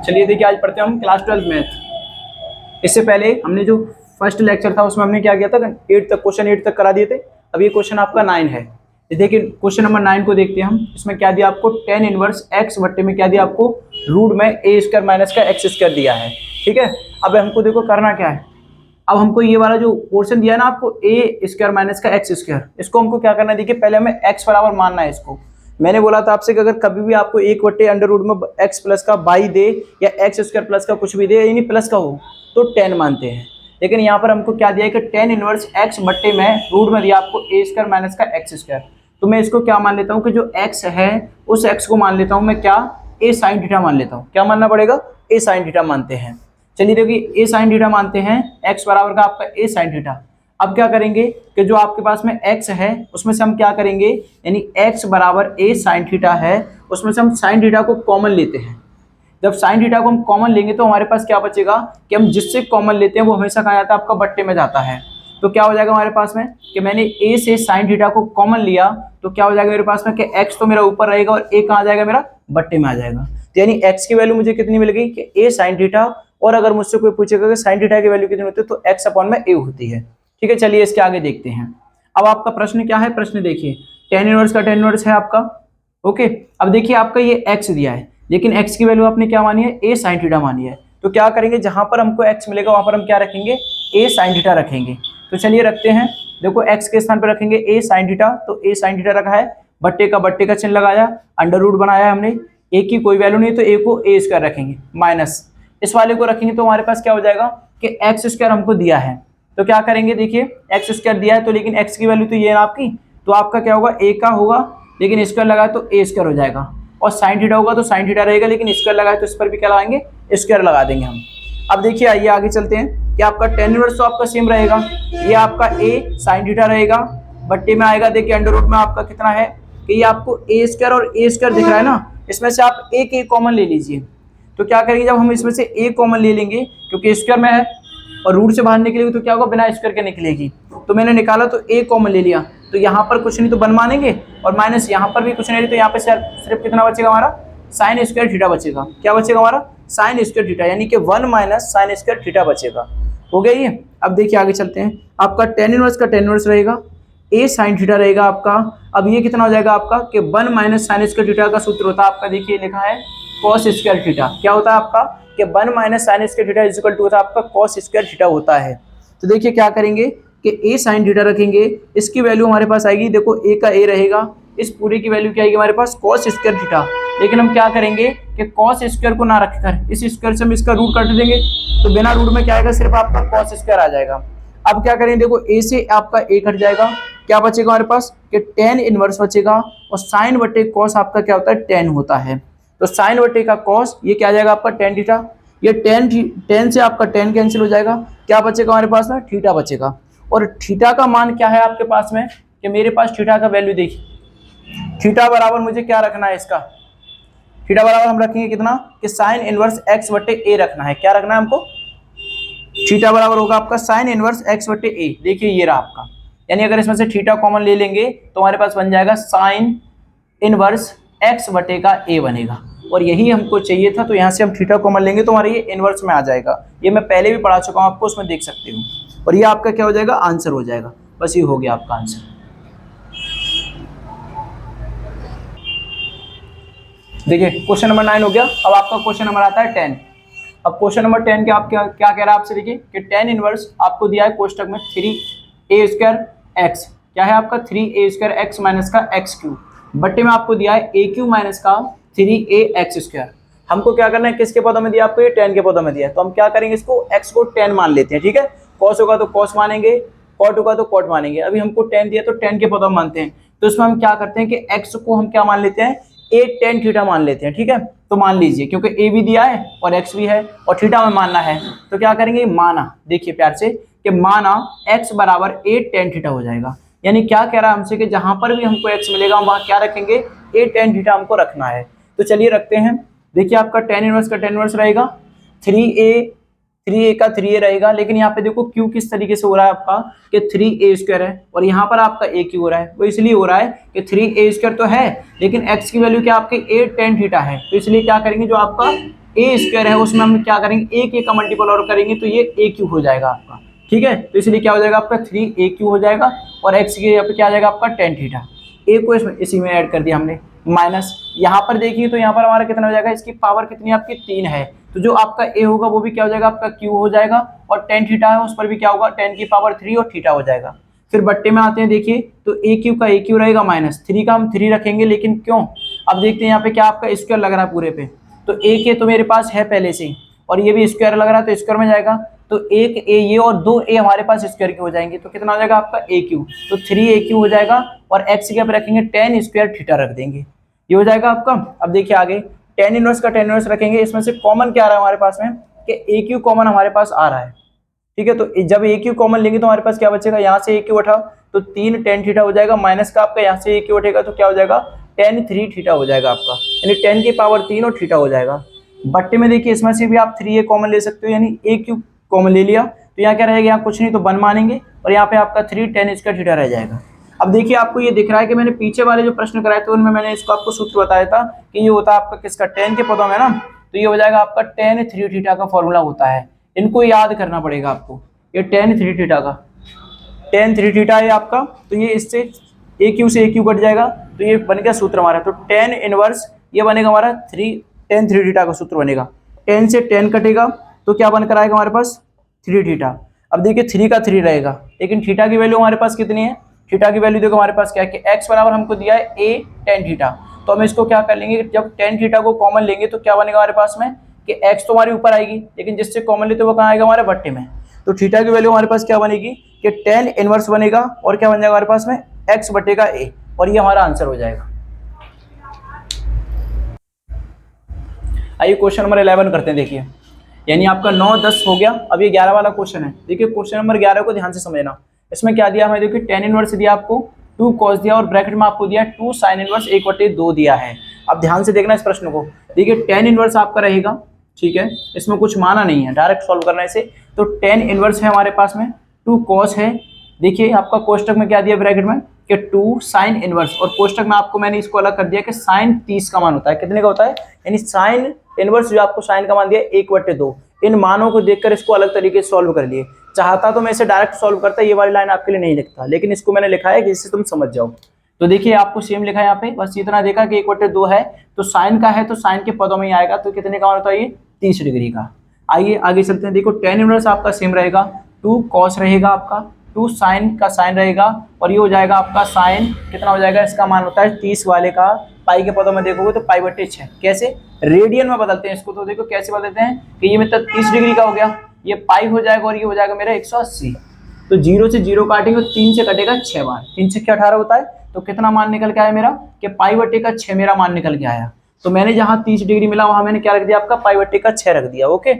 चलिए देखिए, आज पढ़ते हैं हम क्लास 12 मैथ। इससे पहले हमने जो फर्स्ट लेक्चर था उसमें हमने क्या किया था, 8 तक क्वेश्चन 8 तक करा दिए थे। अब ये क्वेश्चन आपका 9 है। देखिए क्वेश्चन नंबर 9 को देखते हैं हम। इसमें क्या दिया आपको, tan इनवर्स x बट्टे में क्या दिया आपको, रूट में a स्क्वायर माइनस का x स्क्वायर दिया है। ठीक है, अब हमको देखो करना क्या है। अब हमको ये वाला जो पोर्शन दिया है ना आपको, a स्क्वायर माइनस का x स्क्वायर, इसको हमको क्या करना है, देखिए पहले हमें x बराबर मानना है इसको। मैंने बोला था आपसे कि अगर कभी भी आपको 1/√में x प्लस का बाई दे या x स्क्वायर प्लस का कुछ भी दे, यानी प्लस का हो, तो tan मानते हैं। लेकिन यहाँ पर हमको क्या दिया है कि tan इनवर्स x बट्टे में रूट में दिया आपको a स्क्वायर माइनस का x स्क्वायर। तो मैं इसको क्या मान लेता हूँ कि जो x है उस x को मान लेता हूँ मैं क्या, a साइन थीटा मान लेता हूँ। क्या मानना पड़ेगा, a साइन थीटा मानते हैं। चलिए देखिए, a साइन थीटा मानते हैं, x बराबर का आपका a साइन थीटा। अब क्या करेंगे कि जो आपके पास में x है उसमें से हम क्या करेंगे, यानी x बराबर a साइन थीटा है, उसमें से हम साइन थीटा को कॉमन लेते हैं। जब साइन थीटा को हम कॉमन लेंगे तो हमारे पास क्या बचेगा कि हम जिससे कॉमन लेते हैं वो हमेशा कहाँ जाता है, आपका बट्टे में जाता है। तो क्या हो जाएगा हमारे पास में कि मैंने a से साइन थीटा को कॉमन लिया, तो क्या हो जाएगा मेरे पास में कि x तो मेरा ऊपर रहेगा और a कहाँ आ जाएगा, मेरा बट्टे में आ जाएगा। तो यानी x की वैल्यू मुझे कितनी मिलेगी कि a साइन थीटा, और अगर मुझसे कोई पूछेगा कि साइन थीटा की वैल्यू कितनी होती है तो x अपॉन में a होती है। ठीक है, चलिए इसके आगे देखते हैं। अब आपका प्रश्न क्या है, प्रश्न देखिए, tan इनवर्स का tan इनवर्स है आपका। ओके, अब देखिए आपका ये x दिया है, लेकिन x की वैल्यू आपने क्या मानी है, a साइन थीटा मानी है। तो क्या करेंगे, जहां पर हमको x मिलेगा वहां पर हम क्या रखेंगे, a साइन थीटा रखेंगे। तो चलिए रखते हैं, देखो x के स्थान पर रखेंगे a साइन थीटा, तो a साइन थीटा रखा है, बट्टे का चिन्ह लगाया, अंडर रूट बनाया हमने, a की कोई वैल्यू नहीं तो a को a स्क्वायर रखेंगे, माइनस इस वाले को रखेंगे तो हमारे पास क्या हो जाएगा कि x स्क्वायर हमको दिया है। तो क्या करेंगे, देखिए x स्क्वायर दिया है तो, लेकिन x की वैल्यू तो ये है आपकी, तो आपका क्या होगा, a का होगा, लेकिन स्क्वायर लगाए तो a स्क्वायर हो जाएगा, और साइन थीटा होगा तो साइन थीटा रहेगा, लेकिन स्क्वायर लगाए तो इस पर भी क्या लगाएंगे, स्क्वायर लगा देंगे हम। अब देखिए आइए आगे चलते हैं कि आपका tan इनवर्स तो आपका सेम रहेगा, ये आपका a साइन थीटा रहेगा, बट्टे में आएगा, देखिए अंडर रूट में आपका कितना है कि ये आपको a स्क्वायर और a स्क्वायर दिख रहा है ना, इसमें से आप एक a कॉमन ले लीजिए। तो क्या करेंगे, जब हम इसमें से a कॉमन ले लेंगे, क्योंकि स्क्वायर में है और रूट से बाहर निकलेगी तो क्या होगा, बिना स्क्वायर के निकलेगी। तो मैंने निकाला तो a कॉमन ले लिया, तो यहाँ पर कुछ नहीं तो 1 मानेंगे, और माइनस यहाँ पर भी कुछ नहीं, तो यहाँ पे सिर्फ कितना बचेगा हमारा, साइन स्क्वायर थीटा बचेगा। क्या बचेगा हमारा, साइन स्क्वायर थीटा, यानी कि 1 माइनस साइन स्क्वायर थीटा बचेगा। हो गया ये। अब देखिए आगे चलते हैं, आपका tan इनवर्स का tan इनवर्स रहेगा, a साइन थीटा रहेगा आपका। अब ये कितना हो जाएगा आपका कि 1 माइनस साइन स्क्वायर थीटा का सूत्र होता है आपका, देखिए लिखा है cos स्क्वायर थीटा। क्या होता है आपका कि 1 minus sine square theta is equal to होता है आपका cos स्क्वायर थीटा होता है। तो देखिए क्या करेंगे कि a साइन थीटा रखेंगे, इसकी वैल्यू हमारे पास आएगी, देखो a का a रहेगा, इस पूरे की वैल्यू क्या आएगी हमारे पास, cos स्क्वायर थीटा। लेकिन हम क्या करेंगे कि cos स्क्वायर को ना रखकर इस स्क्वायर से हम इसका रूट काट देंगे, तो बिना रूट में क्या आएगा, सिर्फ आपका cos स्क्वायर आ जाएगा। अब क्या करेंगे, देखो a से आपका a कट जाएगा, क्या बचेगा हमारे पास कि tan इनवर्स बचेगा, और साइन बटे cos आपका क्या होता है, tan होता है। तो साइन बटे का cos, ये क्या आ जाएगा आपका tan थीटा, ये tan से आपका tan कैंसिल हो जाएगा, क्या बचेगा हमारे पास में, थीटा बचेगा। और थीटा का मान क्या है आपके पास में कि मेरे पास थीटा का वैल्यू देखिए, थीटा बराबर मुझे क्या रखना है, इसका थीटा बराबर हम रखेंगे कितना कि साइन इनवर्स x बटे a रखना है। क्या रखना है हमको, थीटा बराबर होगा आपका साइन इनवर्स x बटे a। देखिए ये रहा आपका, यानी अगर इसमें से थीटा कॉमन ले लेंगे तो हमारे पास बन जाएगा साइन इनवर्स x बटे का a बनेगा, और यही हमको चाहिए था। तो यहाँ से हम थीटा कॉमन लेंगे तो हमारे ये इनवर्स में आ जाएगा। ये मैं पहले भी पढ़ा चुका हूँ आपको, उसमें देख सकते हो। और ये आपका क्या हो जाएगा, आंसर हो जाएगा। बस ये हो गया आपका आंसर। देखिए क्वेश्चन नंबर 9 हो गया। अब आपका क्वेश्चन नंबर आता है 10। अब क्वेश्चन नंबर 10 के आप क्या कह रहा है आपसे, देखिए कि tan इनवर्स आपको दिया है कोष्टक में 3a स्क्वायर x, क्या है आपका 3a स्क्वायर x माइनस का x क्यूब, बट्टे में आपको दिया है a क्यूब माइनस का 3ax स्क्वायर। हमको क्या करना है, किसके पदों में दिया आपको, ये tan के पदों में दिया है, तो हम क्या करेंगे, इसको x को tan मान लेते हैं। ठीक है, cos होगा तो cos मानेंगे, cot होगा तो cot मानेंगे। अभी हमको tan दिया तो tan के पदों में मानते हैं, तो इसमें हम क्या करते हैं कि x को हम क्या मान लेते हैं, a tan थीटा मान लेते हैं। ठीक है, तो मान लीजिए क्योंकि a भी दिया है और x भी है और थीटा में मानना है, तो क्या करेंगे, माना, देखिए प्यार से कि माना x बराबर a tan थीटा हो जाएगा। यानी क्या कह रहा है हमसे कि जहां पर भी हमको x मिलेगा वहां क्या रखेंगे, a tan थीटा हमको रखना है। तो चलिए रखते हैं, देखिए आपका tan इनवर्स का tan इनवर्स रहेगा 3a का 3a रहेगा, लेकिन यहाँ पे देखो क्यू किस तरीके से हो रहा है आपका कि 3a स्क्वायर है, और यहाँ पर आपका a क्यू हो रहा है। वो इसलिए हो रहा है कि 3a स्क्वायर तो है, लेकिन x की वैल्यू क्या आपके a tan थीटा है, तो इसलिए क्या करेंगे, जो आपका ए स्क्वायर है उसमें हम क्या करेंगे, एक ए का मल्टीपल और करेंगे तो ये ए क्यू हो जाएगा आपका, ठीक है। तो इसलिए क्या हो जाएगा आपका 3 हो जाएगा और एक्स के यहाँ पे क्या आ जाएगा आपका टेन थीटा। ए को इसमें इसी में ऐड कर दिया हमने, माइनस यहाँ पर देखिए तो यहाँ पर हमारा कितना हो जाएगा, इसकी पावर कितनी आपकी 3 है, तो जो आपका ए होगा वो भी क्या हो जाएगा आपका क्यू हो जाएगा, और टेन थीटा है उस पर भी क्या होगा 10 की पावर 3 और थीटा हो जाएगा। फिर बट्टे में आते हैं, देखिए तो ए क्यू का ए क्यू रहेगा माइनस 3 का हम 3 रखेंगे, लेकिन क्यों, अब देखते हैं यहाँ पे क्या आपका स्क्वायर लग रहा है पूरे पे, तो एक ए तो मेरे पास है पहले से ही और ये भी स्क्वायर लग रहा है तो स्क्वायर में जाएगा, तो एक ए ये और दो ए हमारे पास स्क्वायर के हो जाएंगे, तो कितना हो जाएगा आपका ए क्यू, तो 3 हो जाएगा और एक्स के ऊपर रखेंगे टेन स्क्वायर थीटा रख देंगे, ये हो जाएगा आपका। अब देखिए आगे टेन इनवर्स का टेन इनवर्स रखेंगे, इसमें से कॉमन क्या आ रहा है हमारे पास में कि ए क्यू कॉमन हमारे पास आ रहा है, ठीक है। तो जब ए क्यू कॉमन लेंगे तो हमारे पास क्या बचेगा, यहाँ से ए क्यू उठा तो 3 टेन थीटा हो जाएगा, माइनस का आपका यहाँ से ए क्यू उठेगा तो क्या हो जाएगा 10 थीटा हो जाएगा आपका, यानी 10 की पावर 3 और थीटा हो जाएगा। बट्टे में देखिए इसमें से भी आप 3a कॉमन ले सकते हो, यानी ए क्यू कॉमन ले लिया तो यहाँ क्या रहेगा, यहाँ कुछ नहीं तो 1 मानेंगे और यहाँ पे आपका 3 10 स्क्वायर थीटा रह जाएगा। अब देखिए आपको ये दिख रहा है कि मैंने पीछे वाले जो प्रश्न कराए थे उनमें मैंने इसको आपको सूत्र बताया था कि ये होता है आपका किसका 10 के पदों में ना, तो ये हो जाएगा आपका 10 3 थीटा का फॉर्मूला होता है, इनको याद करना पड़ेगा आपको, ये 10 3 थीटा का 10 3 थीटा है आपका, तो ये इससे ए क्यू से ए क्यू कट जाएगा तो ये बन गया सूत्र हमारा, तो 10 इनवर्स ये बनेगा हमारा 10 3 थीटा का सूत्र बनेगा, 10 से 10 कटेगा तो क्या बनकर आएगा हमारे पास 3 थीटा। अब देखिए 3 का 3 रहेगा, लेकिन थीटा की वैल्यू हमारे पास कितनी है, थीटा की वैल्यू देखो हमारे पास क्या है कि एक्स बराबर हमको दिया है ए टेन थीटा, तो हम इसको क्या कर लेंगे, जब टेन थीटा को कॉमन लेंगे तो क्या बनेगा हमारे पास में कि एक्स तो हमारे ऊपर आएगी, लेकिन जिससे कॉमन लेते वो कहाँ आएगा हमारे बट्टे में, तो थीटा की वैल्यू हमारे पास क्या बनेगी कि 10 इनवर्स बनेगा और क्या बन जाएगा हमारे पास में एक्स बटे का ए, और ये हमारा आंसर हो जाएगा। आइए क्वेश्चन नंबर 11 करते हैं, देखिए यानी आपका 9 10 हो गया, अब ये 11 वाला क्वेश्चन है। देखिए क्वेश्चन नंबर 11 को ध्यान से समझना, इसमें क्या दिया हमें, देखिए 10 इनवर्स दिया आपको, 2 कॉस दिया और ब्रैकेट में आपको दिया 2 साइन इनवर्स 1/2 दिया है। अब ध्यान से देखना इस प्रश्न को, देखिए 10 इनवर्स आपका रहेगा, ठीक है, इसमें कुछ माना नहीं है, डायरेक्ट सॉल्व करना है इसे, तो 10 इनवर्स है हमारे पास में, 2 कॉस है, देखिए आपका कोष्टक में क्या दिया ब्रैकेट में कि 2 साइन इनवर्स, और कोष्टक में आपको मैंने इसको अलग कर दिया कि साइन 30 का मान होता है, कितने का होता है, यानी साइन इनवर्स जो आपको साइन का मान दिया 1/2, इन मानों को देखकर इसको अलग तरीके से सॉल्व कर लिए। चाहता तो मैं इसे डायरेक्ट सॉल्व करता, ये वाली लाइन आपके लिए नहीं लिखता, लेकिन इसको मैंने लिखा है जिससे तुम समझ जाओ। तो देखिए आपको सेम लिखा है यहाँ पे, बस इतना देखा कि 1/2 है तो साइन का है तो साइन के पदों में ही आएगा, तो कितने का मान होता है ये 30 डिग्री का। आइए आगे चलते हैं, देखो 10 इनवर्स आपका सेम रहेगा, 2 कॉस रहेगा आपका, 2 साइन का साइन रहेगा और ये हो जाएगा आपका साइन, कितना हो जाएगा, इसका मान होता है 30 वाले का, पाई के पदों में देखोगे तो पाई/6, कैसे रेडियन में बदलते हैं इसको, तो देखो कैसे बदलते हैं कि ये मतलब 30 डिग्री का हो गया, ये पाई हो जाएगा और ये हो जाएगा मेरा 180, तो 0 से 0 काटेंगे, 3 से कटेगा 6 बार, 3 से 18 होता है, तो कितना मान निकल के आया मेरा कि पाई/6 मेरा मान निकल के आया। तो मैंने जहाँ 30 डिग्री मिला वहां मैंने क्या रख दिया आपका पाई/6 रख दिया, ओके।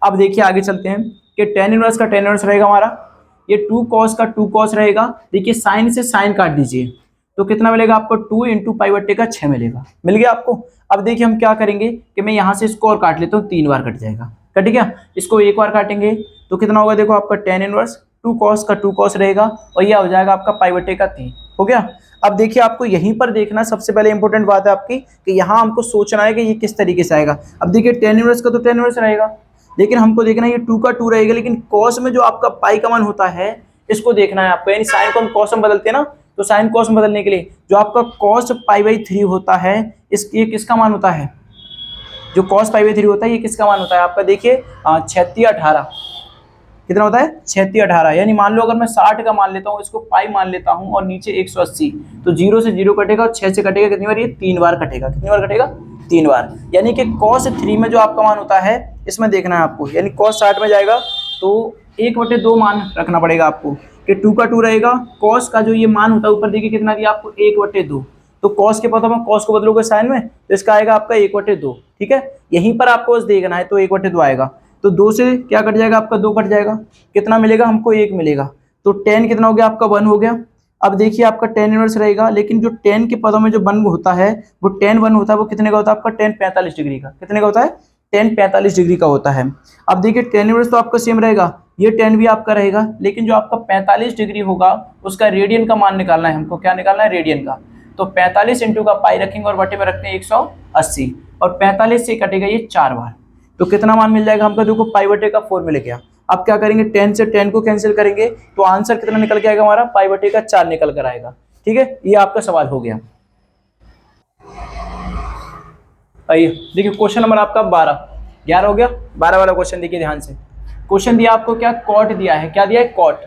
अब देखिए आगे चलते हैं कि 10 इनवर्स का 10 इनवर्स रहेगा हमारा, ये 2 कॉस का 2 कॉस रहेगा, देखिए साइन से साइन काट दीजिए तो कितना मिलेगा आपको 2 × पाई/6 मिलेगा, मिल गया आपको। अब देखिए हम क्या करेंगे कि मैं यहाँ से इसको और काट लेता हूँ, 3 बार कट जाएगा, कट गया, इसको एक बार काटेंगे तो कितना होगा, देखो आपका 10 इनवर्स 2 कॉस का 2 कॉस रहेगा और यह हो जाएगा आपका पाई/3 हो गया। अब देखिए आपको यहीं पर देखना, सबसे पहले इंपॉर्टेंट बात है आपकी कि यहाँ हमको सोचना है कि ये किस तरीके से आएगा। अब देखिए 10 इनवर्स का तो 10 इनवर्स रहेगा, लेकिन हमको देखना है ये 2 का 2 रहेगा, लेकिन कॉस में जो आपका पाई का मान होता है इसको देखना है आपको, यानी साइन को हम कॉस में बदलते हैं ना, तो साइन कॉस में बदलने के लिए जो आपका कॉस पाई/3 होता है, ये किसका मान होता है, जो कॉस पाई/3 होता है ये किसका मान होता है आपका, देखिए 36/18 कितना होता है 36/18, यानी मान लो अगर मैं 60 का मान लेता हूँ, इसको पाई मान लेता हूँ और नीचे 180, तो 0 से 0 कटेगा और 6 से कटेगा कितनी बार, ये 3 बार कटेगा, कितनी बार कटेगा 3 बार, यानी कि cos 3 में जो आपका मान होता है इसमें देखना है आपको, यानी cos 60 में जाएगा तो 1/2 मान रखना पड़ेगा आपको कि 2 का 2 रहेगा, cos का जो ये मान होता है ऊपर देखिए कितना दिया आपको 1/2, तो cos के पदों में cos को बदलोगे साइन में तो इसका आएगा आपका 1/2, ठीक है, यहीं पर आपको बस देखना है, तो 1/2 आएगा, तो 2 से क्या कट जाएगा आपका 2 कट जाएगा, कितना मिलेगा हमको 1 मिलेगा, तो 10 कितना हो गया आपका 1 हो गया। अब देखिए आपका 10 इनवर्स रहेगा, लेकिन जो 10 के पदों में जो 1 होता है वो 10 1 होता है, वो कितने का होता है आपका 10 45 डिग्री का, कितने का होता है 10 45 डिग्री का होता है। अब देखिए 10 इनवर्स तो आपका सेम रहेगा, ये 10 भी आपका रहेगा, लेकिन जो आपका 45 डिग्री होगा उसका रेडियन का मान निकालना है हमको, क्या निकालना है रेडियन का, तो 45 इंटू का पाई रखेंगे और बटे में रखते हैं 180 और 45 से कटेगा ये 4 बार, तो कितना मान मिल जाएगा हमको, देखो पाई बटे का 4 मिल गया। अब क्या करेंगे, 10 से 10 को कैंसिल करेंगे तो आंसर कितना निकल के आएगा हमारा, पाई बटे का 4 निकल कर आएगा। ठीक है, ये आपका सवाल हो गया। आइए देखिए क्वेश्चन नंबर आपका 11 हो गया। 12 वाला क्वेश्चन देखिए ध्यान से। क्वेश्चन दिया आपको क्या, कॉट दिया है, क्या दिया है, कॉट।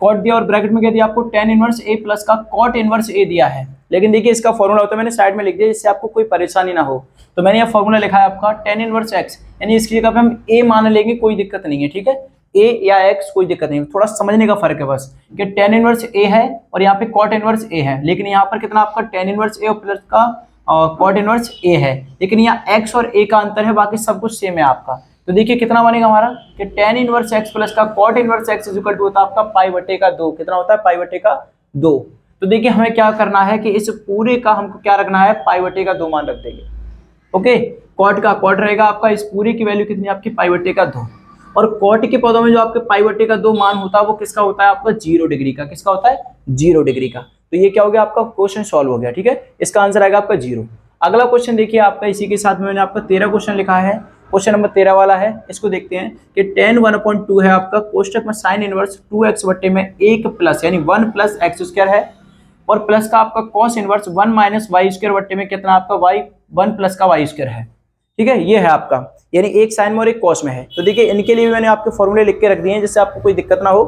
कॉट दिया और ब्रैकेट में क्या दिया आपको, tan इनवर्स a प्लस का कॉट इनवर्स a दिया है। लेकिन देखिए इसका फॉर्मूला होता है, मैंने साइड में लिख दिया जिससे आपको कोई परेशानी ना हो। तो मैंने यह फॉर्मूला लिखा है आपका tan इनवर्स x, यानी इसकी जगह पे हम a मान लेंगे, कोई दिक्कत नहीं है। ठीक है, a या x कोई दिक्कत नहीं, थोड़ा समझने का फर्क है बस कि tan इनवर्स a है और यहाँ पे कॉट इनवर्स a है। लेकिन यहाँ पर कितना आपका tan इनवर्स a और प्लस का कॉट इनवर्स a है, लेकिन यहाँ x और a का अंतर है, बाकी सब कुछ सेम है आपका। तो देखिए कितना बनेगा हमारा कि tan इनवर्स x प्लस का cot inverse x is equal to होता है आपका पाई बटे का 2। कितना होता है, पाई बटे का 2। तो देखिए हमें क्या करना है कि इस पूरे का हमको क्या रखना है, पाई बटे का 2 मान रख देंगे। ओके, कॉट का कॉट रहेगा आपका, इस पूरे की वैल्यू कितनी आपकी, पाई बटे का 2। और कॉट के पदों में जो आपके पाई बटे का 2 मान होता है वो किसका होता है आपका, 0 डिग्री का। किसका होता है, 0 डिग्री का। तो ये क्या हो गया आपका, क्वेश्चन सॉल्व हो गया। ठीक है, इसका आंसर आएगा आपका 0। अगला क्वेश्चन देखिए आपका, इसी के साथ में मैंने आपका 13 क्वेश्चन लिखा है। क्वेश्चन नंबर 13 वाला है, इसको देखते हैं कि tan 1/2 है आपका, कोष्टक में साइन इनवर्स 2x बटे में 1 प्लस यानी 1 प्लस एक्स स्क्वायर है, और प्लस का आपका cos inverse 1 minus Y square बटे में कितना आपका y 1 प्लस का वाई स्क्वायर है। ठीक है, ये है आपका, यानी एक साइन में और एक कॉस में है। तो देखिए इनके लिए भी मैंने आपके फॉर्मूले लिख के रख दिए हैं जिससे आपको कोई दिक्कत ना हो।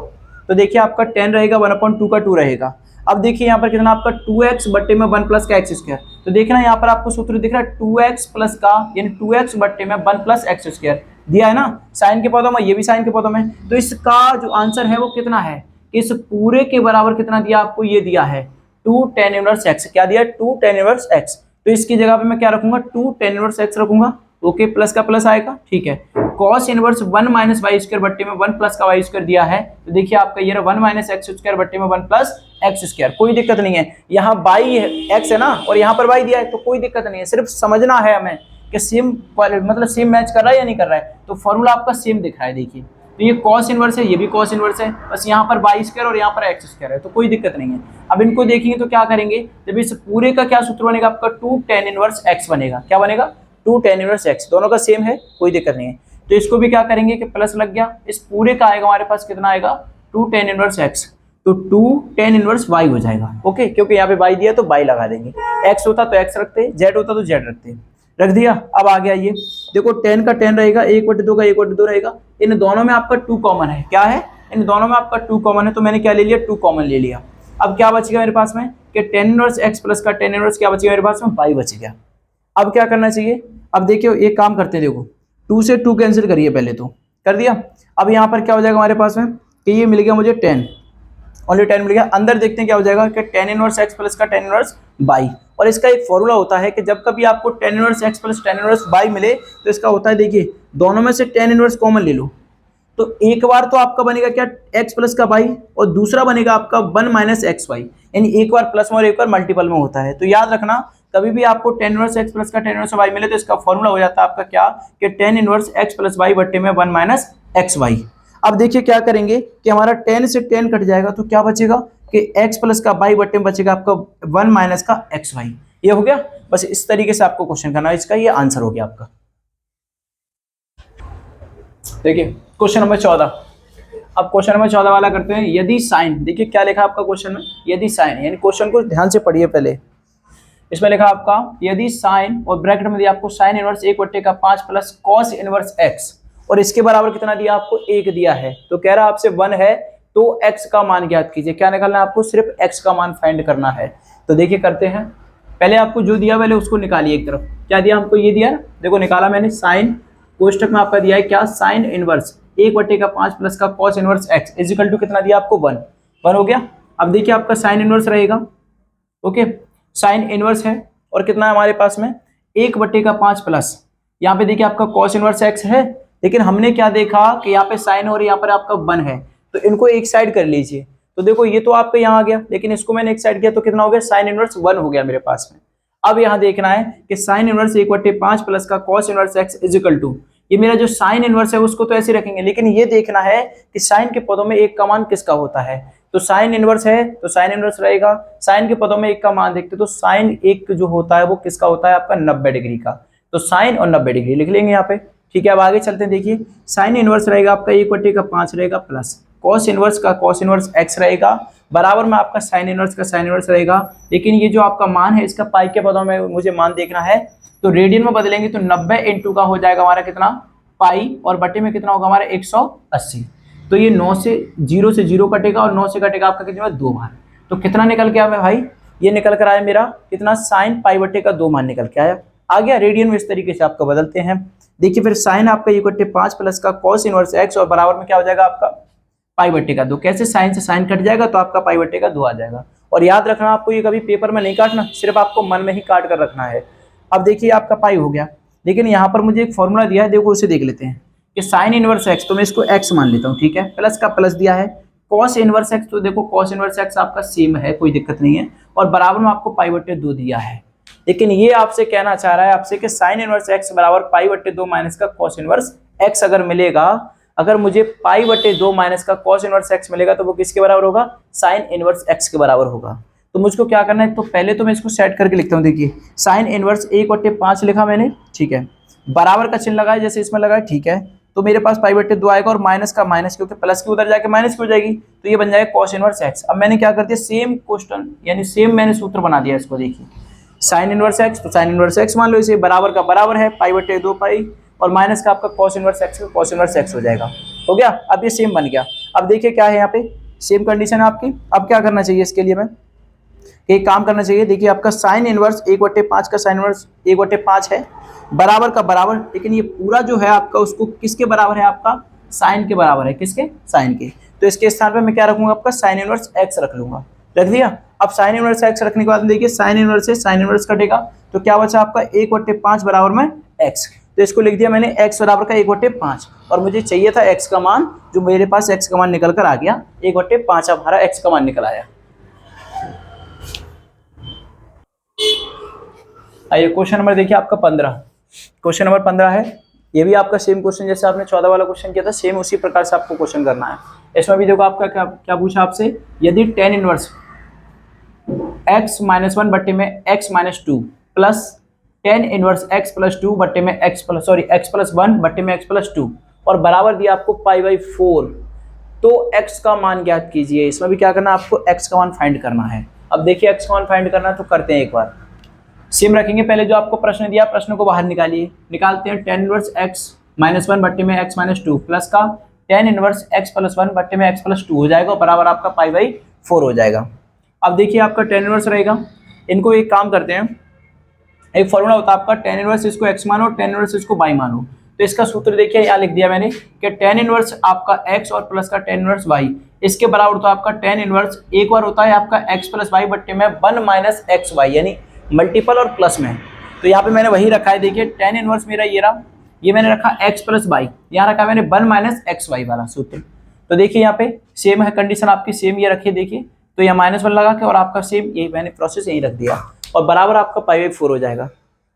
तो देखिए आपका tan रहेगा 1/2 का 2 रहेगा। अब देखिए यहाँ पर कितना आपका 2x बटे में 1 प्लस का एक्स स्क्वायर। तो देखना यहाँ पर आपको सूत्र दिख रहा है 2x प्लस का, यानी 2x बटे में 1 प्लस एक्स स्क्वायर दिया है ना, साइन के पदों में, ये भी साइन के पदों में। तो इसका जो आंसर है वो कितना है, इस पूरे के बराबर कितना दिया आपको, ये दिया है 2 tan इनवर्स x। क्या दिया, 2 tan इनवर्स x। तो इसकी जगह पे मैं क्या रखूंगा, 2 tan इनवर्स x रखूंगा। ओके, प्लस का प्लस आएगा। ठीक है, cos inverse 1 minus Y square बट्टे में 1 प्लस का वाई स्क्वायर दिया है। तो देखिए आपका ये 1 माइनस एक्स स्क्वायर बट्टे में 1 प्लस एक्स स्क्वायर, कोई दिक्कत नहीं है। यहाँ बाई एक्स है ना और यहाँ पर वाई दिया है, तो कोई दिक्कत नहीं है। सिर्फ समझना है हमें कि सेम मतलब सेम मैच कर रहा है या नहीं कर रहा है। तो फॉर्मूला आपका सेम दिख रहा है। देखिए तो ये cos इनवर्स है, ये भी cos इनवर्स है, बस यहाँ पर बाई स्क्वायर और यहाँ पर एक्स स्क्वायर है, तो कोई दिक्कत नहीं है। अब इनको देखेंगे तो क्या करेंगे, जब इस पूरे का क्या सूत्र बनेगा आपका, 2 tan इनवर्स x बनेगा। क्या बनेगा, 2 tan इनवर्स x, दोनों का सेम है, कोई दिक्कत नहीं है। तो इसको भी क्या करेंगे कि प्लस लग गया, इस पूरे का आएगा हमारे पास कितना आएगा, 2 tan इनवर्स x, तो 2 tan इनवर्स y हो जाएगा। ओके, क्योंकि यहाँ पे y दिया तो y लगा देंगे, x होता तो x रखते, z होता तो z रखते, रख दिया। अब आ गया ये देखो, tan का tan रहेगा, 1/2 का 1/2 रहेगा, इन दोनों में आपका 2 कॉमन है। क्या है, इन दोनों में आपका 2 कॉमन है, तो मैंने क्या ले लिया, 2 कॉमन ले लिया। अब क्या बचेगा मेरे पास में कि tan इनवर्स x प्लस का tan इनवर्स क्या बचेगा मेरे पास में, y बच गया। अब क्या करना चाहिए, अब देखिए एक काम करते हैं, देखो 2 से 2 कैंसिल करिए, पहले तो कर दिया। अब यहाँ पर क्या हो जाएगा हमारे पास में कि ये मिल गया मुझे 10, ओनली 10 मिल गया। अंदर देखते हैं क्या हो जाएगा कि tan इनवर्स x प्लस का tan इनवर्स y, और इसका एक फॉर्मूला होता है कि जब कभी आपको tan inverse x plus tan inverse y मिले तो इसका होता है, देखिए दोनों में से tan इनवर्स कॉमन ले लो, तो एक बार तो आपका बनेगा क्या, x प्लस का y, और दूसरा बनेगा आपका 1 माइनस एक्स वाई, यानी एक बार प्लस में और एक बार मल्टीपल में होता है। तो याद रखना, कभी भी आपको tan इनवर्स x प्लस का tan इनवर्स y मिले तो इसका फॉर्मूला हो जाता है आपका क्या, कि tan inverse x plus y बट्टे में 1 माइनस एक्स वाई। अब देखिए क्या करेंगे कि हमारा 10 से 10 कट जाएगा, तो क्या बचेगा कि x प्लस का y बट्टे में बचेगा आपका 1 माइनस का एक्स वाई। ये हो गया, बस इस तरीके से आपको क्वेश्चन करना है, इसका ये आंसर हो गया आपका। देखिए क्वेश्चन नंबर 14। अब क्वेश्चन नंबर 14 वाला करते हैं, यदि साइन, देखिए क्या लिखा आपका क्वेश्चन में, यदि साइन, यानी क्वेश्चन को ध्यान से पढ़िए पहले। इसमें लिखा आपका यदि साइन और ब्रैकेट में दिया आपको sign inverse 1/5 plus cos inverse x, और इसके बराबर कितना दिया आपको, 1 दिया है। तो कह रहा आपसे 1 है तो x का मान ज्ञात कीजिए। क्या निकालना है आपको, सिर्फ x का मान फाइंड करना है। तो देखिए करते हैं, पहले आपको जो दिया पहले उसको निकालिए एक तरफ। क्या दिया हमको, ये दिया, देखो निकाला मैंने, साइन कोष्टक में आपका दिया है क्या, साइन इनवर्स 1/5 प्लस का cos inverse x is equal to कितना दिया आपको, 1 हो गया। अब देखिए आपका साइन इनवर्स रहेगा, ओके, साइन इनवर्स है और कितना है हमारे पास में 1/5 प्लस, यहाँ पे देखिए आपका कॉस इनवर्स x है, लेकिन हमने क्या देखा कि यहाँ पे साइन और यहाँ पर आपका 1 है, तो इनको एक साइड कर लीजिए। तो देखो ये तो आपका यहाँ आ गया, लेकिन इसको मैंने एक साइड किया तो कितना हो गया, साइन इनवर्स 1 हो गया मेरे पास में। अब यहाँ देखना है कि साइन इनवर्स 1/5 प्लस का cos inverse x is equal to, ये मेरा जो साइन इनवर्स है उसको तो ऐसे रखेंगे, लेकिन ये देखना है कि साइन के पदों में एक का मान किसका होता है। तो साइन इनवर्स है तो साइन इनवर्स रहेगा, साइन के पदों में एक का मान देखते तो साइन एक जो होता है वो किसका होता है आपका 90 डिग्री का। तो साइन और 90 डिग्री लिख लेंगे यहाँ पे, ठीक है, अब आगे चलते हैं। देखिए साइन इनवर्स रहेगा आपका 1/5 रहेगा प्लस कॉस इनवर्स का कॉस इनवर्स x रहेगा बराबर में आपका साइन इनवर्स का साइन इनवर्स रहेगा। लेकिन ये जो आपका मान है इसका पाई के पदों में मुझे मान देखना है, तो रेडियन में बदलेंगे तो 90 इंटू का हो जाएगा हमारा कितना पाई, और बटे में कितना होगा हमारा 180। तो ये 9 से 0 कटेगा और 9 से कटेगा आपका कितना 2 बार। तो कितना निकल के आया भाई, ये निकल कर आया मेरा कितना साइन पाई बटे का 2 मान निकल के आया। आ गया रेडियन में, इस तरीके से आपका बदलते हैं। देखिए फिर साइन आपका 1/5 प्लस का कॉस इनवर्स x और बराबर में क्या हो जाएगा आपका पाई बटे का 2। कैसे, साइन से साइन कट जाएगा तो आपका पाई बटे का 2 आ जाएगा। और याद रखना आपको ये कभी पेपर में नहीं काटना, सिर्फ आपको मन में ही काट कर रखना है। अब देखिए आपका पाई हो गया, लेकिन यहाँ पर मुझे एक फॉर्मूला दिया है, देखो उसे देख लेते हैं कि साइन इनवर्स x, तो मैं इसको x मान लेता हूँ, ठीक है, प्लस का प्लस दिया है। कॉस इनवर्स x, तो देखो कॉस इनवर्स x आपका सेम है, कोई दिक्कत नहीं है, और बराबर में आपको पाई बटे 2 दिया है। लेकिन ये आपसे कहना चाह रहा है आपसे कि साइन इनवर्स x बराबर पाई बटे 2 माइनस का कॉस इनवर्स x अगर मिलेगा, अगर मुझे पाई बटे 2 माइनस का कॉस इनवर्स x मिलेगा तो वो किसके बराबर होगा, साइन इनवर्स x के बराबर होगा। तो मुझको क्या करना है, तो पहले तो मैं इसको सेट करके लिखता हूँ। देखिए साइन इनवर्स 1/5 लिखा मैंने, ठीक है, बराबर का चिन्ह लगाया जैसे इसमें लगा, ठीक है, तो मेरे पास पाई बटे 2 आएगा और माइनस का माइनस, क्योंकि प्लस की उधर जाके माइनस की हो जाएगी, तो ये बन जाएगा कॉस इनवर्स x। अब मैंने क्या कर दिया, सेम क्वेश्चन यानी सेम मैंने सूत्र बना दिया इसको। देखिए साइन इनवर्स x, तो साइन इनवर्स x मान लो, इसे बराबर का बराबर है पाई बटे 2 पाई, और माइनस का आपका कॉस इनवर्स x का कॉस इनवर्स x हो जाएगा। हो गया, अब ये सेम बन गया। अब देखिए क्या है यहाँ पे, सेम कंडीशन है आपकी। अब क्या करना चाहिए इसके लिए, मैं एक काम करना चाहिए। देखिए आपका साइन इनवर्स 1/5 का साइन इनवर्स 1/5 है, बराबर का बराबर, लेकिन ये पूरा जो है आपका उसको किसके बराबर है, आपका साइन के बराबर है, किसके, साइन के। तो इसके स्थान पे मैं क्या रखूंगा, आपका साइन इनवर्स x रख लूंगा, रख दिया। अब साइन इनवर्स x रखने के बाद देखिए साइन इनवर्स से साइन इनवर्स कटेगा, तो क्या बचा आपका 1/5 बराबर में x। तो इसको लिख दिया मैंने x बराबर का 1/5, और मुझे चाहिए था x का मान, जो मेरे पास x का मान निकल कर आ गया 1/5, अब हमारा x का मान निकल आया। आइए क्वेश्चन नंबर देखिए आपका 15, क्वेश्चन नंबर 15 है। ये भी आपका सेम क्वेश्चन जैसे आपने 14 वाला क्वेश्चन किया था, सेम उसी प्रकार से आपको क्वेश्चन करना है। इसमें भी देखो आपका क्या पूछा आपसे, यदि tan इनवर्स x-1 बट्टे में x-2 plus tan inverse x+2 बट्टे में x+1 बट्टे में x+2 और बराबर दिया आपको π/4, तो x का मान ज्ञात कीजिए। इसमें भी क्या करना है, आपको x का मान फाइंड करना है। अब देखिए x का मान फाइंड करना है तो करते हैं, एक बार सेम रखेंगे। पहले जो आपको प्रश्न दिया, प्रश्न को बाहर निकालिए, निकालते हैं। tan इनवर्स x-1 बट्टे में x-2 प्लस का tan इनवर्स x+1 बट्टे में x+2 हो जाएगा, बराबर आपका π/4 हो जाएगा। अब देखिए आपका tan इनवर्स रहेगा, इनको एक काम करते हैं, एक फॉर्मूला होता है आपका, tan इनवर्स इसको x मानो, tan इनवर्स इसको y मानो। तो इसका सूत्र देखिए यहाँ लिख दिया मैंने कि tan इनवर्स आपका x और प्लस का tan इनवर्स y, इसके बराबर तो आपका tan इनवर्स एक बार होता है आपका x प्लस y बट्टे में 1 माइनस xy, यानी मल्टीपल और प्लस में। तो यहाँ पे मैंने वही रखा है, देखिए tan इनवर्स मेरा ये रहा, ये मैंने रखा x प्लस y, यहाँ रखा मैंने 1 माइनस xy वाला सूत्र। तो देखिए यहाँ पे सेम है कंडीशन आपकी, सेम ये रखिए। देखिए तो यहाँ -1 लगा के और आपका सेम यही मैंने प्रोसेस यही रख दिया, और बराबर आपका π/4 हो जाएगा।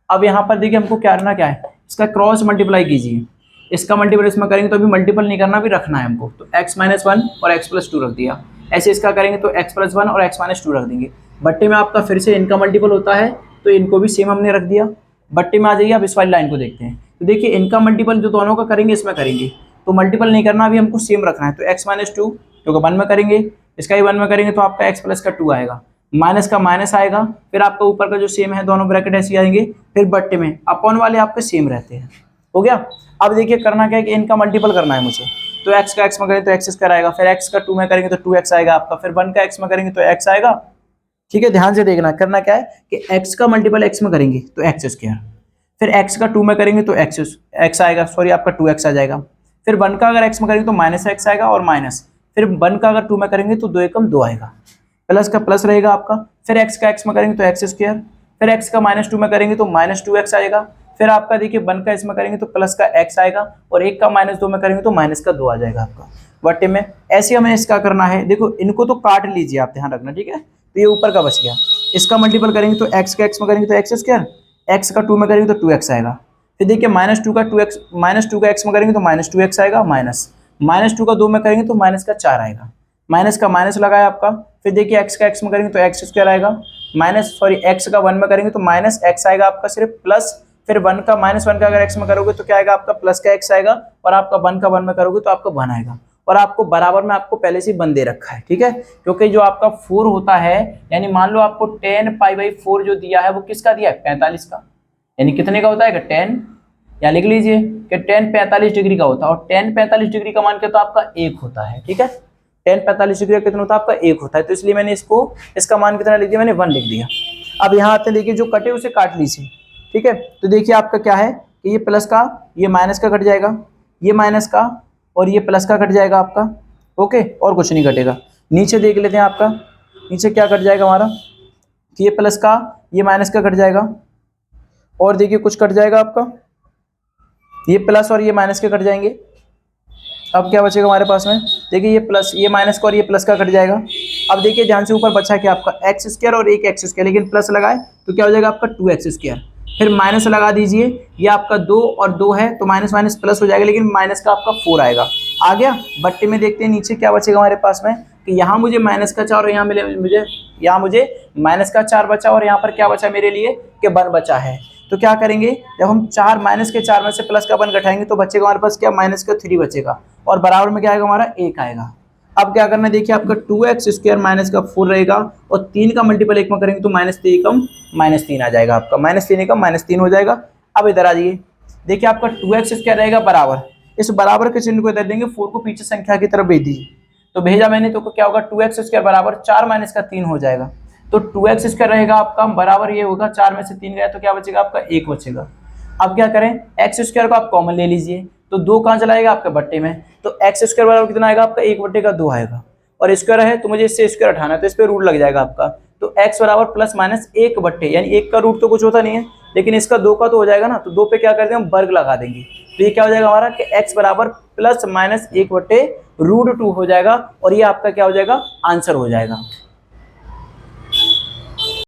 अब यहाँ पर देखिए हमको क्या करना, क्या है, इसका क्रॉस मल्टीप्लाई कीजिए, इसका मल्टीपल इसमें करेंगे तो अभी मल्टीपल नहीं करना, भी रखना है हमको। तो x-1 और x+2 रख दिया, ऐसे इसका करेंगे तो x+1 और x-2 रख देंगे। बट्टे में आपका फिर से इनका मल्टीपल होता है, तो इनको भी सेम हमने रख दिया। बट्टे में आ जाइए, अब इस वाली लाइन को देखते हैं। तो देखिए इनका मल्टीपल जो दोनों का करेंगे इसमें करेंगे, तो मल्टीपल नहीं करना, अभी हमको सेम रखना है। तो x-2 क्योंकि 1 में करेंगे, इसका ही 1 में करेंगे तो आपका x प्लस का 2 आएगा, माइनस का माइनस आएगा, फिर आपका ऊपर का जो सेम है दोनों ब्रैकेट ऐसे आएंगे, फिर बट्टे में अपॉन वाले आपके सेम रहते हैं। हो गया। अब देखिए करना क्या है कि इनका मल्टीपल करना है मुझे, तो x का x में करेंगे तो x² आएगा, फिर x का 2 में करेंगे तो 2x आएगा आपका, फिर 1 का x में करेंगे तो x आएगा। ठीक है, ध्यान से देखना, करना क्या है कि x का मल्टीपल x में करेंगे तो x², फिर x का 2 में करेंगे तो x आएगा, सॉरी आपका 2x आ जाएगा, फिर 1 का अगर x में करेंगे तो -x आएगा और माइनस, फिर 1 का अगर 2 में करेंगे तो 2 एकम 2 आएगा, प्लस का प्लस रहेगा आपका, फिर x का x में करेंगे तो x², फिर x का -2 में करेंगे तो -2x आएगा, फिर आपका देखिए 1 का इसमें करेंगे तो प्लस का x आएगा, और 1 का -2 में करेंगे तो माइनस का 2 आ जाएगा आपका बट्टे में। ऐसे हमें इसका करना है। देखो इनको तो काट लीजिए आप, ध्यान रखना, ठीक है। तो ये ऊपर का बच गया, इसका मल्टीपल करेंगे तो x का x में करेंगे तो x², x का 2 में करेंगे तो 2x आएगा, फिर देखिए -2 का x में करेंगे तो -2x आएगा, -2 का 2 में करेंगे तो माइनस का 4 आएगा, माइनस का माइनस लगाया आपका, फिर देखिए x का x में करेंगे तो x² आएगा, x का 1 में करेंगे तो -x आएगा आपका सिर्फ, प्लस फिर 1 का -1 का अगर x में करोगे तो क्या आएगा आपका प्लस का x आएगा, और आपका 1 का 1 में करोगे तो आपका 1 आएगा। और आपको बराबर में आपको पहले से ही 1 दे रखा है, ठीक है, क्योंकि जो आपका 4 होता है, यानी मान लो आपको 10π/4 जो दिया है वो किसका दिया है, 45 का, यानी कितने का होता है 10, या लिख लीजिए कि 10 45 डिग्री का होता है, और 10 45 डिग्री का मान क्या तो आपका 1 होता है, ठीक है, 10 45 डिग्री का कितना होता है आपका 1 होता है, तो इसलिए मैंने इसका मान कितना लिख दिया, मैंने 1 लिख दिया। अब यहाँ आते हैं, देखिए जो कटे उसे काट लीजिए, ठीक है, तो देखिए आपका क्या है कि ये प्लस का ये माइनस का कट जाएगा, ये माइनस का और ये प्लस का कट जाएगा आपका, ओके, और कुछ नहीं कटेगा। नीचे देख लेते हैं आपका नीचे क्या कट जाएगा हमारा, कि ये प्लस का ये माइनस का कट जाएगा, और देखिए कुछ कट जाएगा आपका, ये प्लस और ये माइनस के कट जाएंगे। अब क्या बचेगा हमारे पास में, देखिए ये प्लस ये माइनस का और ये प्लस का कट जाएगा। अब देखिए ध्यान से ऊपर बचा क्या आपका x² और एक x², लेकिन प्लस लगाए तो क्या हो जाएगा आपका 2x²। फिर माइनस लगा दीजिए, ये आपका 2 और 2 है तो माइनस माइनस प्लस हो जाएगा, लेकिन माइनस का आपका 4 आएगा। आ गया, बट्टे में देखते हैं नीचे क्या बचेगा हमारे पास में, कि यहाँ मुझे माइनस का 4 और यहाँ मुझे माइनस का 4 बचा, और यहाँ पर क्या बचा मेरे लिए कि 1 बचा है। तो क्या करेंगे, जब हम 4 माइनस के 4 में से प्लस का 1 घटाएंगे तो बचेगा हमारे पास क्या, माइनस का 3 बचेगा, और बराबर में क्या आएगा हमारा 1 आएगा। अब क्या करना है, देखिए आपका 2x² माइनस का 4 रहेगा, और 3 का मल्टीपल 1 में करेंगे तो -3 कम -3 आ जाएगा आपका, -3 कम -3 हो जाएगा। अब इधर आ जाइए, देखिए आपका 2x² रहेगा बराबर, इस बराबर के चिन्ह को इधर देंगे, 4 को पीछे संख्या की तरफ भेज दीजिए, तो भेजा मैंने, तो क्या होगा 2x² बराबर 4 माइनस का 3 हो जाएगा, तो 2x² रहेगा आपका बराबर, ये होगा 4 में से 3 गया तो क्या बचेगा आपका 1 बचेगा। अब क्या करें, x² को आप कॉमन ले लीजिए, तो 2 कहाँ चला जाएगा आपके बट्टे में, तो x² बराबर कितना आएगा आपका 1/2 आएगा, और स्क्वायर है तो मुझे इससे स्क्वायर हटाना है तो इस पर रूट लग जाएगा आपका, तो x बराबर प्लस माइनस 1/, यानी 1 का रूट तो कुछ होता नहीं है, लेकिन इसका 2 का तो हो जाएगा ना, तो 2 पे क्या करते हैं हम वर्ग लगा देंगे, तो ये क्या हो जाएगा हमारा कि x बराबर प्लस माइनस 1/√2 हो जाएगा, और ये आपका क्या हो जाएगा आंसर हो जाएगा।